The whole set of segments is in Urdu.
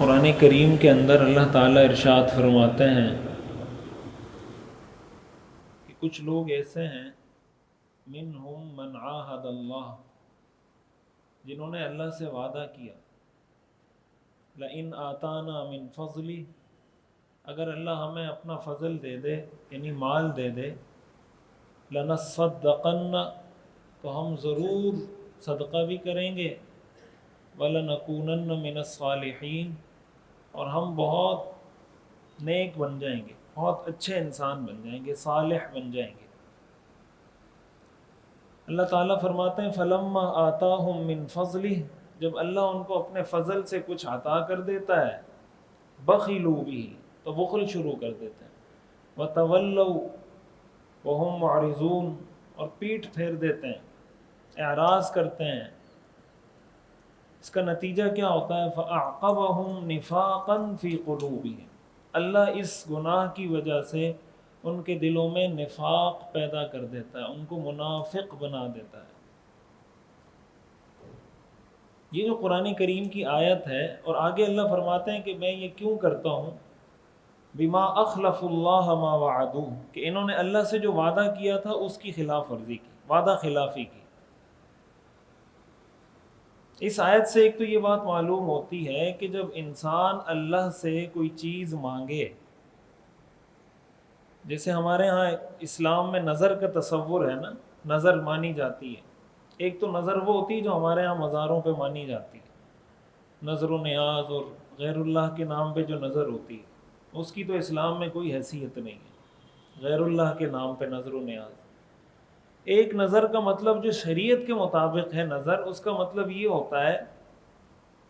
قرآن کریم کے اندر اللہ تعالیٰ ارشاد فرماتے ہیں کہ کچھ لوگ ایسے ہیں منہم من عاہد اللہ، جنہوں نے اللہ سے وعدہ کیا لئن آتانا من فضلی، اگر اللہ ہمیں اپنا فضل دے دے یعنی مال دے دے، لنصدقن، تو ہم ضرور صدقہ بھی کریں گے، وَلَنَكُونَنَّ مِنَ الصَّالِحِينَ، اور ہم بہت نیک بن جائیں گے، بہت اچھے انسان بن جائیں گے، صالح بن جائیں گے۔ اللہ تعالیٰ فرماتے ہیں فَلَمَّا آتَاهُم مِّن فَضْلِهِ، جب اللہ ان کو اپنے فضل سے کچھ عطا کر دیتا ہے، بَخِلُوا بِهِ، تو بخل شروع کر دیتے ہیں، وَتَوَلَّوْا وَهُمْ مُعْرِضُونَ، اور پیٹھ پھیر دیتے ہیں، اعراض کرتے ہیں۔ اس کا نتیجہ کیا ہوتا ہے؟ فَأَعْقَبَهُمْ نِفَاقًا فِي قُلُوبِهِمْ، اللہ اس گناہ کی وجہ سے ان کے دلوں میں نفاق پیدا کر دیتا ہے، ان کو منافق بنا دیتا ہے۔ یہ جو قرآن کریم کی آیت ہے، اور آگے اللہ فرماتے ہیں کہ میں یہ کیوں کرتا ہوں، بما اخلف اللہ ما وعدو، کہ انہوں نے اللہ سے جو وعدہ کیا تھا اس کی خلاف ورزی کی، وعدہ خلافی کی۔ اس آیت سے ایک تو یہ بات معلوم ہوتی ہے کہ جب انسان اللہ سے کوئی چیز مانگے، جیسے ہمارے ہاں اسلام میں نظر کا تصور ہے نا، نظر مانی جاتی ہے۔ ایک تو نظر وہ ہوتی ہے جو ہمارے ہاں مزاروں پہ مانی جاتی ہے، نظر و نیاز، اور غیر اللہ کے نام پہ جو نظر ہوتی ہے اس کی تو اسلام میں کوئی حیثیت نہیں ہے، غیر اللہ کے نام پہ نظر و نیاز۔ ایک نظر کا مطلب جو شریعت کے مطابق ہے نظر، اس کا مطلب یہ ہوتا ہے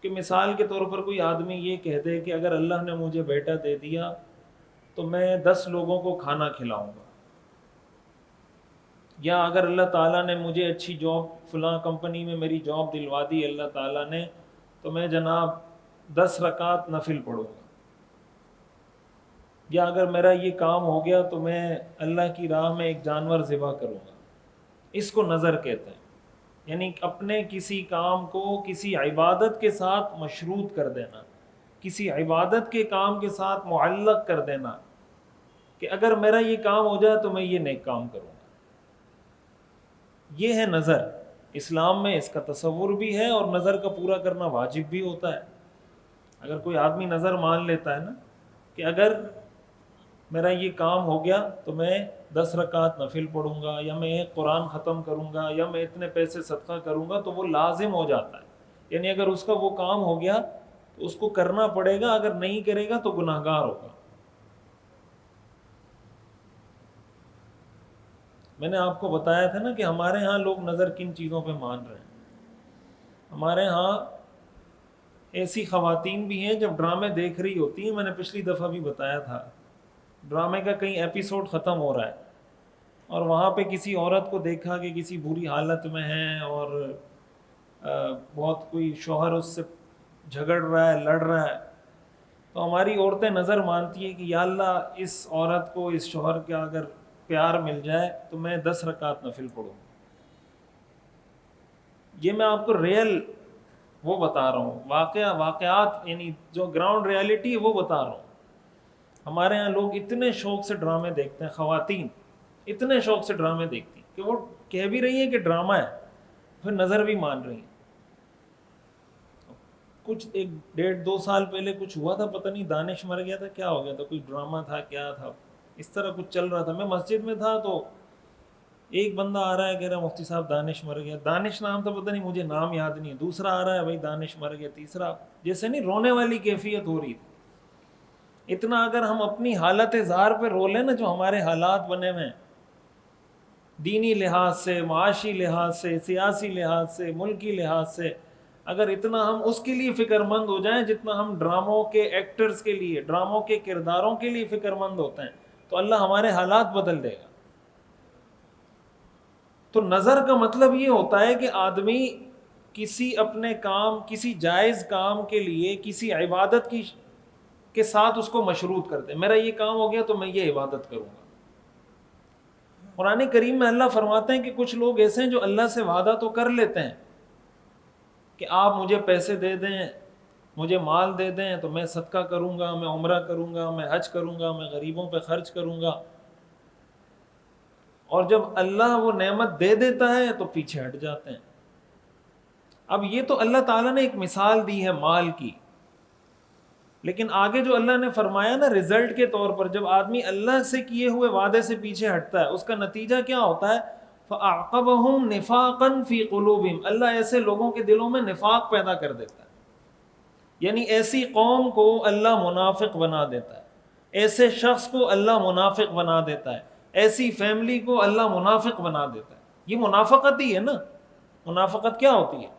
کہ مثال کے طور پر کوئی آدمی یہ کہہ دے کہ اگر اللہ نے مجھے بیٹا دے دیا تو میں 10 لوگوں کو کھانا کھلاؤں گا، یا اگر اللہ تعالیٰ نے مجھے اچھی جاب، فلاں کمپنی میں میری جاب دلوا دی اللہ تعالیٰ نے، تو میں جناب 10 رکعت نفل پڑھوں گا، یا اگر میرا یہ کام ہو گیا تو میں اللہ کی راہ میں ایک جانور ذبح کروں گا۔ اس کو نظر کہتے ہیں، یعنی اپنے کسی کام کو کسی عبادت کے ساتھ مشروط کر دینا، کسی عبادت کے کام کے ساتھ معلق کر دینا کہ اگر میرا یہ کام ہو جائے تو میں یہ نیک کام کروں گا۔ یہ ہے نظر۔ اسلام میں اس کا تصور بھی ہے، اور نظر کا پورا کرنا واجب بھی ہوتا ہے۔ اگر کوئی آدمی نظر مان لیتا ہے نا کہ اگر میرا یہ کام ہو گیا تو میں 10 رکعت نفل پڑھوں گا، یا میں ایک قرآن ختم کروں گا، یا میں اتنے پیسے صدقہ کروں گا، تو وہ لازم ہو جاتا ہے، یعنی اگر اس کا وہ کام ہو گیا تو اس کو کرنا پڑے گا، اگر نہیں کرے گا تو گناہ گار ہوگا۔ میں نے آپ کو بتایا تھا نا کہ ہمارے ہاں لوگ نظر کن چیزوں پہ مان رہے ہیں۔ ہمارے ہاں ایسی خواتین بھی ہیں جب ڈرامے دیکھ رہی ہوتی ہیں، میں نے پچھلی دفعہ بھی بتایا تھا، ڈرامے کا کئی ایپیسوڈ ختم ہو رہا ہے، اور وہاں پہ کسی عورت کو دیکھا کہ کسی بری حالت میں ہے، اور بہت کوئی شوہر اس سے جھگڑ رہا ہے، لڑ رہا ہے، تو ہماری عورتیں نظر مانتی ہیں کہ یا اللہ اس عورت کو، اس شوہر کا اگر پیار مل جائے تو میں 10 رکعت نفل پڑھوں۔ یہ میں آپ کو ریئل وہ بتا رہا ہوں، واقعات، یعنی جو گراؤنڈ ریالٹی ہے وہ بتا رہا ہوں۔ ہمارے ہاں لوگ اتنے شوق سے ڈرامے دیکھتے ہیں، خواتین اتنے شوق سے ڈرامے دیکھتی ہیں کہ وہ کہہ بھی رہی ہیں کہ ڈرامہ ہے، پھر نظر بھی مان رہی ہیں۔ کچھ 1.5-2 سال پہلے کچھ ہوا تھا، پتہ نہیں دانش مر گیا تھا، کیا ہو گیا تھا، کوئی ڈرامہ تھا، کیا تھا، اس طرح کچھ چل رہا تھا۔ میں مسجد میں تھا تو ایک بندہ آ رہا ہے کہہ رہا مفتی صاحب دانش مر گیا، دانش نام تھا، پتہ نہیں مجھے نام یاد نہیں ہے، دوسرا آ رہا ہے بھائی دانش مر گیا، تیسرا، جیسے نہیں رونے والی کیفیت ہو رہی تھی۔ اتنا اگر ہم اپنی حالت زار پہ رو لیں نا، جو ہمارے حالات بنے ہوئے ہیں دینی لحاظ سے، معاشی لحاظ سے، سیاسی لحاظ سے، ملکی لحاظ سے، اگر اتنا ہم اس کے لیے فکر مند ہو جائیں جتنا ہم ڈراموں کے ایکٹرز کے لیے، ڈراموں کے کرداروں کے لیے فکر مند ہوتے ہیں، تو اللہ ہمارے حالات بدل دے گا۔ تو نظر کا مطلب یہ ہوتا ہے کہ آدمی کسی اپنے کام، کسی جائز کام کے لیے، کسی عبادت کے ساتھ اس کو مشروط کرتے ہیں، میرا یہ کام ہو گیا تو میں یہ عبادت کروں گا۔ قرآن کریم میں اللہ فرماتے ہیں کہ کچھ لوگ ایسے ہیں جو اللہ سے وعدہ تو کر لیتے ہیں کہ آپ مجھے پیسے دے دیں، مجھے مال دے دیں تو میں صدقہ کروں گا، میں عمرہ کروں گا، میں حج کروں گا، میں غریبوں پہ خرچ کروں گا، اور جب اللہ وہ نعمت دے دیتا ہے تو پیچھے ہٹ جاتے ہیں۔ اب یہ تو اللہ تعالیٰ نے ایک مثال دی ہے مال کی، لیکن آگے جو اللہ نے فرمایا نا رزلٹ کے طور پر، جب آدمی اللہ سے کیے ہوئے وعدے سے پیچھے ہٹتا ہے اس کا نتیجہ کیا ہوتا ہے؟ فَأَعْقَبَهُمْ نِفَاقًا فِي قُلُوبِهِمْ، اللہ ایسے لوگوں کے دلوں میں نفاق پیدا کر دیتا ہے، یعنی ایسی قوم کو اللہ منافق بنا دیتا ہے، ایسے شخص کو اللہ منافق بنا دیتا ہے، ایسی فیملی کو اللہ منافق بنا دیتا ہے۔ یہ منافقت ہی ہے نا۔ منافقت کیا ہوتی ہے؟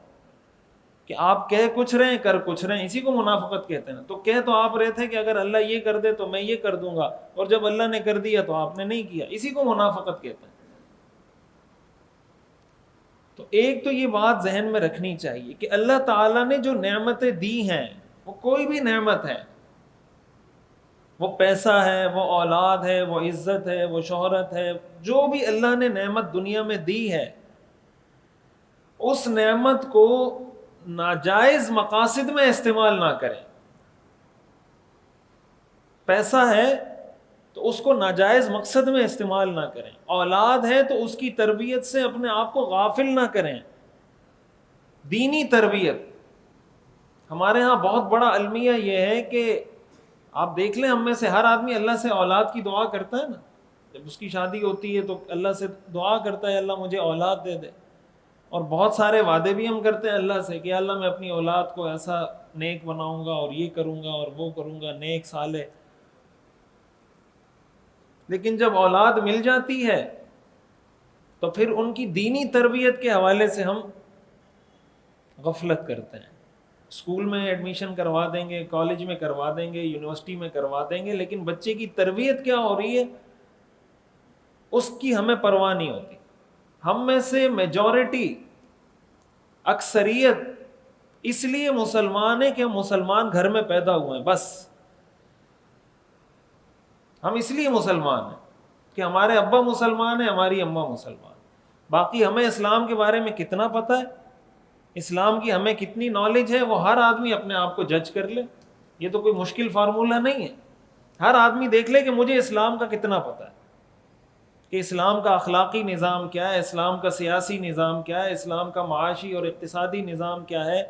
کہ آپ کہہ کچھ رہے ہیں کر کچھ رہے ہیں، اسی کو منافقت کہتے ہیں۔ تو کہہ تو آپ رہے تھے کہ اگر اللہ یہ کر دے تو میں یہ کر دوں گا، اور جب اللہ نے کر دیا تو آپ نے نہیں کیا، اسی کو منافقت کہتے ہیں۔ تو ایک تو یہ بات ذہن میں رکھنی چاہیے کہ اللہ تعالیٰ نے جو نعمتیں دی ہیں، وہ کوئی بھی نعمت ہے، وہ پیسہ ہے، وہ اولاد ہے، وہ عزت ہے، وہ شہرت ہے، جو بھی اللہ نے نعمت دنیا میں دی ہے، اس نعمت کو ناجائز مقاصد میں استعمال نہ کریں۔ پیسہ ہے تو اس کو ناجائز مقصد میں استعمال نہ کریں، اولاد ہے تو اس کی تربیت سے اپنے آپ کو غافل نہ کریں۔ دینی تربیت، ہمارے ہاں بہت بڑا المیہ یہ ہے کہ آپ دیکھ لیں ہم میں سے ہر آدمی اللہ سے اولاد کی دعا کرتا ہے نا، جب اس کی شادی ہوتی ہے تو اللہ سے دعا کرتا ہے اللہ مجھے اولاد دے دے، اور بہت سارے وعدے بھی ہم کرتے ہیں اللہ سے کہ اللہ میں اپنی اولاد کو ایسا نیک بناؤں گا اور یہ کروں گا اور وہ کروں گا، نیک صالح۔ لیکن جب اولاد مل جاتی ہے تو پھر ان کی دینی تربیت کے حوالے سے ہم غفلت کرتے ہیں۔ اسکول میں ایڈمیشن کروا دیں گے، کالج میں کروا دیں گے، یونیورسٹی میں کروا دیں گے، لیکن بچے کی تربیت کیا ہو رہی ہے اس کی ہمیں پرواہ نہیں ہوتی۔ ہم میں سے میجورٹی، اکثریت اس لیے مسلمان ہے کہ ہم مسلمان گھر میں پیدا ہوئے ہیں، بس ہم اس لیے مسلمان ہیں کہ ہمارے ابا مسلمان ہیں، ہماری اماں مسلمان۔ باقی ہمیں اسلام کے بارے میں کتنا پتہ ہے، اسلام کی ہمیں کتنی نالج ہے، وہ ہر آدمی اپنے آپ کو جج کر لے۔ یہ تو کوئی مشکل فارمولہ نہیں ہے، ہر آدمی دیکھ لے کہ مجھے اسلام کا کتنا پتہ ہے، کہ اسلام کا اخلاقی نظام کیا ہے، اسلام کا سیاسی نظام کیا ہے، اسلام کا معاشی اور اقتصادی نظام کیا ہے،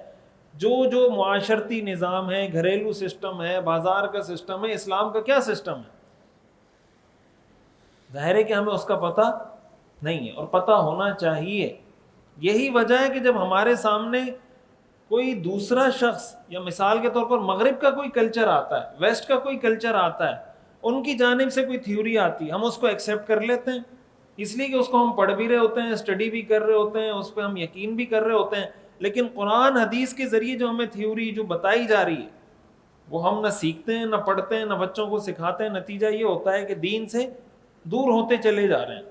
جو معاشرتی نظام ہے، گھریلو سسٹم ہے، بازار کا سسٹم ہے، اسلام کا کیا سسٹم ہے۔ ظاہر ہے کہ ہمیں اس کا پتہ نہیں ہے، اور پتہ ہونا چاہیے۔ یہی وجہ ہے کہ جب ہمارے سامنے کوئی دوسرا شخص، یا مثال کے طور پر مغرب کا کوئی کلچر آتا ہے، ویسٹ کا کوئی کلچر آتا ہے، ان کی جانب سے کوئی تھیوری آتی ہے، ہم اس کو ایکسیپٹ کر لیتے ہیں، اس لیے کہ اس کو ہم پڑھ بھی رہے ہوتے ہیں، اسٹڈی بھی کر رہے ہوتے ہیں، اس پہ ہم یقین بھی کر رہے ہوتے ہیں، لیکن قرآن حدیث کے ذریعے جو ہمیں تھیوری جو بتائی جا رہی ہے وہ ہم نہ سیکھتے ہیں، نہ پڑھتے ہیں، نہ بچوں کو سکھاتے ہیں۔ نتیجہ یہ ہوتا ہے کہ دین سے دور ہوتے چلے جا رہے ہیں۔